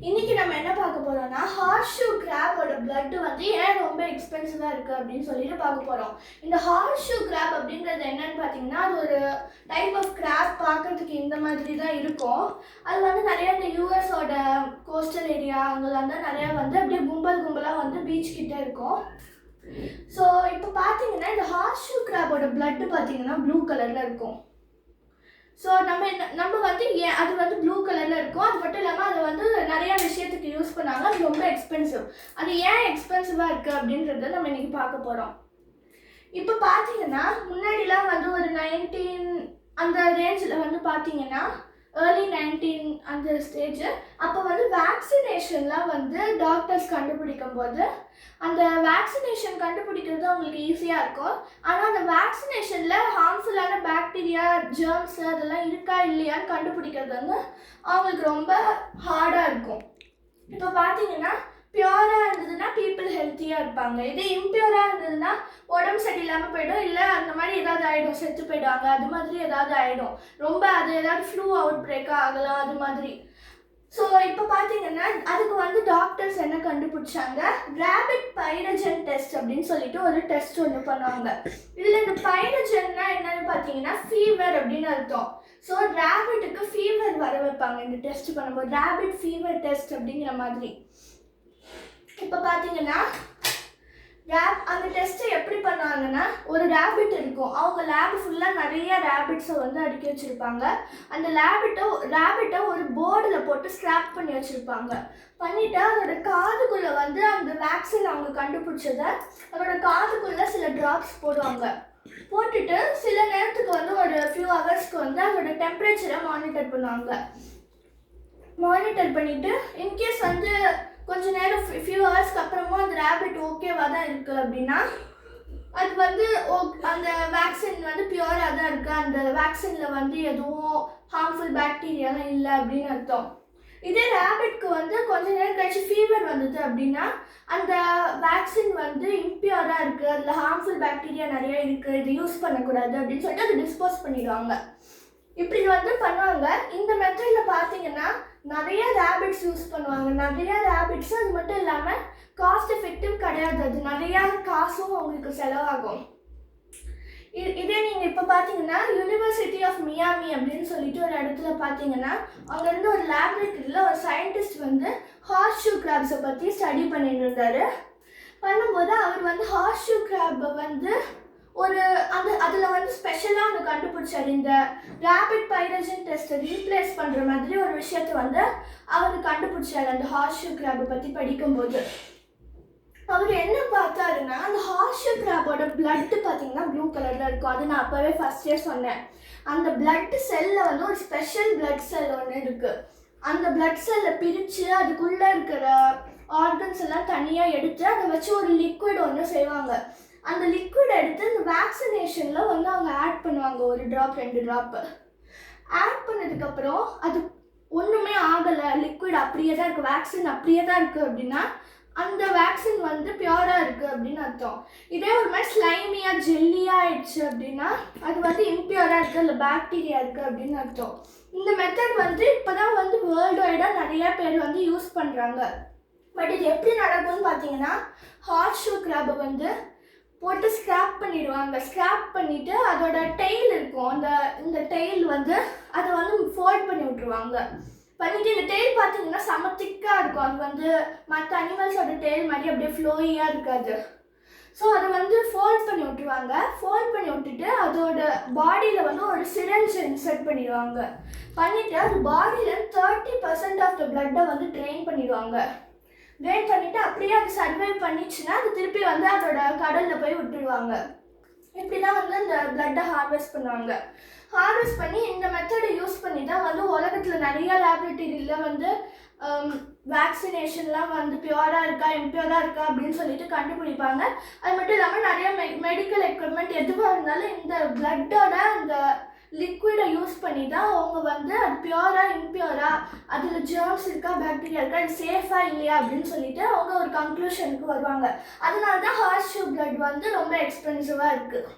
இன்னைக்கு நம்ம என்ன பார்க்க போறோம்னா ஹார்ஷூ கிராபோட பிளட் வந்து ஏன் ரொம்ப எக்ஸ்பென்சிவா இருக்கு அப்படின்னு சொல்லிட்டு பார்க்க போறோம். இந்த ஹார்ஷூ கிராப் அப்படின்றது என்னன்னு பார்த்தீங்கன்னா அது ஒரு டைப் ஆஃப் கிராப், பார்க்கறதுக்கு இந்த மாதிரி தான் இருக்கும். அது வந்து நிறைய இந்த யூஎஸோட கோஸ்டல் ஏரியா அங்கெல்லாம் தான் நிறைய வந்து அப்படியே கும்பலாக வந்து பீச் கிட்ட இருக்கும். ஸோ இப்போ பார்த்தீங்கன்னா இந்த ஹார்ஷூ கிராபோட பிளட் பார்த்தீங்கன்னா ப்ளூ கலர்ல இருக்கும். ஸோ நம்ம வந்து அது வந்து ப்ளூ கலரில் இருக்கும். அது மட்டும் இல்லாமல் அதை வந்து நிறைய விஷயத்துக்கு யூஸ் பண்ணாங்க. அது ரொம்ப எக்ஸ்பென்சிவ். அது ஏன் எக்ஸ்பென்சிவாக இருக்குது அப்படின்றத நம்ம இன்றைக்கி பார்க்க போகிறோம். இப்போ பார்த்தீங்கன்னா முன்னாடிலாம் வந்து ஒரு 19 அந்த ரேஞ்சில் வந்து பார்த்தீங்கன்னா ஏர்லி 19 அந்த ஸ்டேஜ் அப்போ வந்து வேக்சினேஷன்லாம் வந்து டாக்டர்ஸ் கண்டுபிடிக்கும் போது அந்த வேக்சினேஷன் கண்டுபிடிக்கிறது அவங்களுக்கு ஈஸியாக இருக்கும். ஆனால் அந்த வேக்சினேஷனில் ஹார்ம்ஃபுல்லான பாக்டீரியா, ஜெர்ம்ஸ் அதெல்லாம் இருக்கா இல்லையான்னு கண்டுபிடிக்கிறது வந்து அவங்களுக்கு ரொம்ப ஹார்டாக இருக்கும். இப்போ பார்த்தீங்கன்னா பியூராக இருந்ததுன்னா பீப்புள் ஹெல்த்தியாக இருப்பாங்க. இதே இம்பியூராக இருந்ததுன்னா உடம்பு சரியில்லாமல் போய்டும், இல்லை அந்த மாதிரி ஏதாவது ஆகிடும், செத்து போயிடுவாங்க, அது மாதிரி ஏதாவது ஆகிடும். ரொம்ப அது ஏதாவது ஃப்ளூ அவுட் பிரேக்காக ஆகலாம், அது மாதிரி. ஸோ இப்போ பார்த்தீங்கன்னா அதுக்கு வந்து டாக்டர்ஸ் என்ன கண்டுபிடிச்சாங்க, ரேபிட் பைரஜன் டெஸ்ட் அப்படின்னு சொல்லிட்டு ஒரு டெஸ்ட் ஒன்று பண்ணுவாங்க. இதில் இந்த பைரஜன்னா என்னன்னு பார்த்தீங்கன்னா ஃபீவர் அப்படின்னு அர்த்தம். ஸோ ரேபிட்டுக்கு ஃபீவர் வர வைப்பாங்க இந்த டெஸ்ட் பண்ணும்போது, ரேபிட் ஃபீவர் டெஸ்ட் அப்படிங்கிற மாதிரி. இப்போ பார்த்தீங்கன்னா அந்த டெஸ்ட்டை எப்படி பண்ணுவாங்கன்னா, ஒரு ரேபிட் இருக்கும், அவங்க லேப் ஃபுல்லாக நிறைய ரேபிட்ஸை வந்து அடுக்கி வச்சுருப்பாங்க. அந்த ரேபிட்டை ஒரு போர்டில் போட்டு ஸ்ட்ராப் பண்ணி வச்சுருப்பாங்க. பண்ணிவிட்டு அதோட காதுக்குள்ளே வந்து அந்த வேக்சின் அவங்க கண்டுபிடிச்சதை அதோட காதுக்குள்ளே சில ட்ராப்ஸ் போடுவாங்க. போட்டுட்டு சில நேரத்துக்கு வந்து ஒரு ஃபியூ ஹவர்ஸ்க்கு வந்து அதோட டெம்பரேச்சரை மானிட்டர் பண்ணுவாங்க. மானிட்டர் பண்ணிவிட்டு இன்கேஸ் வந்து கொஞ்ச நேரம் ஃபியூ ஹவர்ஸ்க்கு அப்புறமா அந்த ரேபிட் ஓகேவாக தான் இருக்குது அப்படின்னா அது வந்து அந்த வேக்சின் வந்து பியூராக தான் இருக்குது, அந்த வேக்சினில் வந்து எதுவும் ஹார்ம்ஃபுல் பாக்டீரியாலாம் இல்லை அப்படின்னு அர்த்தம். இதே ரேபிட்க்கு வந்து கொஞ்ச நேரம் கழிச்சு ஃபீவர் வந்தது அப்படின்னா அந்த வேக்சின் வந்து இம்பியூராக இருக்குது, அதில் ஹார்ம்ஃபுல் பாக்டீரியா நிறைய இருக்குது, இது யூஸ் பண்ணக்கூடாது அப்படின்னு சொல்லிட்டு அதை டிஸ்போஸ் பண்ணிடுவாங்க. இப்படி வந்து பண்ணுவாங்க. இந்த மெத்தடில் பார்த்தீங்கன்னா நிறைய ரேபிட்ஸ் யூஸ் பண்ணுவாங்க. நிறைய ரேபிட்ஸ், அது மட்டும் இல்லாமல் காஸ்ட் எஃபெக்டிவ் கிடையாது, அது நிறையா காசும் அவங்களுக்கு செலவாகும். இதே நீங்கள் இப்போ பார்த்தீங்கன்னா யூனிவர்சிட்டி ஆஃப் மியாமி அப்படின்னு சொல்லிட்டு ஒரு இடத்துல பார்த்தீங்கன்னா அங்கேருந்து ஒரு லேபரேட்டரியில் ஒரு சயின்டிஸ்ட் வந்து ஹார்ஷூ கிராப்ஸை பற்றி ஸ்டடி பண்ணிட்டு இருந்தார். பண்ணும்போது அவர் வந்து ஹார்ஷூ கிராப்பை வந்து அதில் வந்து ஸ்பெஷலாக ஒன்று கண்டுபிடிச்சார். இந்த ரேபிட் பைரஜன் டெஸ்ட்டை ரீப்ளேஸ் பண்ணுற மாதிரி ஒரு விஷயத்தை வந்து அவர் கண்டுபிடிச்சார். அந்த ஹார்ஷூ கிராப்பை பற்றி படிக்கும்போது அவர் என்ன பார்த்தாருன்னா, அந்த ஹார்ஷூ கிராப்போட பிளட்டு பார்த்தீங்கன்னா ப்ளூ கலரில் இருக்கும். அது நான் அப்போவே ஃபஸ்ட்டே சொன்னேன். அந்த பிளட் செல்லில் வந்து ஒரு ஸ்பெஷல் பிளட் செல் ஒன்று இருக்குது. அந்த பிளட் செல்லை பிரித்து அதுக்குள்ளே இருக்கிற ஆர்கன்ஸ் எல்லாம் தனியாக எடுத்து அதை வச்சு ஒரு லிக்விட் ஒன்று செய்வாங்க. அந்த லிக்விட் எடுத்து இந்த வேக்சினேஷனில் வந்து அவங்க ஆட் பண்ணுவாங்க, ஒரு ட்ராப் 2 ட்ராப்பு. ஆட் பண்ணதுக்கப்புறம் அது ஒன்றுமே ஆகலை, லிக்விட் அப்படியே தான் இருக்குது, வேக்சின் அப்படியே தான் இருக்குது அப்படின்னா அந்த வேக்சின் வந்து பியூராக இருக்குது அப்படின்னு அர்த்தம். இதே ஒரு மாதிரி ஸ்லைமியாக ஜெல்லியாக ஆயிடுச்சு அப்படின்னா அது வந்து இம்பியூராக இருக்குது, இல்லை பாக்டீரியா இருக்குது அப்படின்னு அர்த்தம். இந்த மெத்தட் வந்து இப்போ தான் வந்து வேர்ல்டு வைடாக நிறையா பேர் வந்து யூஸ் பண்ணுறாங்க. பட் இது எப்படி நடக்கும்னு பார்த்தீங்கன்னா, ஹார்ஷூ கிராப்பை வந்து போட்டு ஸ்க்ராப் பண்ணிடுவாங்க. ஸ்க்ராப் பண்ணிவிட்டு அதோட டெய்ல் இருக்கும், இந்த டெய்ல் வந்து அதை வந்து ஃபோல்ட் பண்ணி விட்ருவாங்க. பண்ணிவிட்டு இந்த டெய்ல் பார்த்தீங்கன்னா செம திக்காக இருக்கும். அது வந்து மற்ற அனிமல்ஸோட டெய்ல் மாதிரி அப்படியே ஃப்ளோயியாக இருக்காது. ஸோ அதை வந்து ஃபோல்ட் பண்ணி விட்ருவாங்க. ஃபோல்ட் பண்ணி விட்டுட்டு அதோட பாடியில் வந்து ஒரு சிரஞ்ச் இன்சர்ட் பண்ணிடுவாங்க. பண்ணிவிட்டு அது பாடியில் 30% ஆஃப் த பிளட்டை வந்து ட்ரெயின் பண்ணிடுவாங்க. ட்ரெயின் பண்ணிவிட்டு அப்படியே அது சர்வை பண்ணிச்சுன்னா அது திருப்பி வந்து அதோட கடலில் போய் விட்டுடுவாங்க. இப்படி தான் வந்து அந்த பிளட்டை ஹார்வெஸ்ட் பண்ணுவாங்க. ஹார்வெஸ்ட் பண்ணி இந்த மெத்தடை யூஸ் பண்ணி தான் வந்து உலகத்தில் நிறைய லேபரேட்டரியில் வந்து வேக்சினேஷன்லாம் வந்து பியூராக இருக்கா இம்பியூராக இருக்கா அப்படின்னு சொல்லிட்டு கண்டுபிடிப்பாங்க. அது மட்டும் இல்லாமல் நிறைய மெடிக்கல் எக்யூப்மெண்ட் எதுவாக இருந்தாலும் இந்த பிளட்டோட அந்த லிக்விடை யூஸ் பண்ணி தான் அவங்க வந்து அது பியூராக இம்பியூரா, அதில் ஜெர்ம்ஸ் இருக்கா பாக்டீரியா இருக்கா, அது சேஃபாக இல்லையா அப்படின்னு சொல்லிட்டு அவங்க ஒரு கன்க்ளூஷனுக்கு வருவாங்க. அதனால தான் ஹார்ஷூ பிளட் வந்து ரொம்ப எக்ஸ்பென்சிவாக இருக்குது.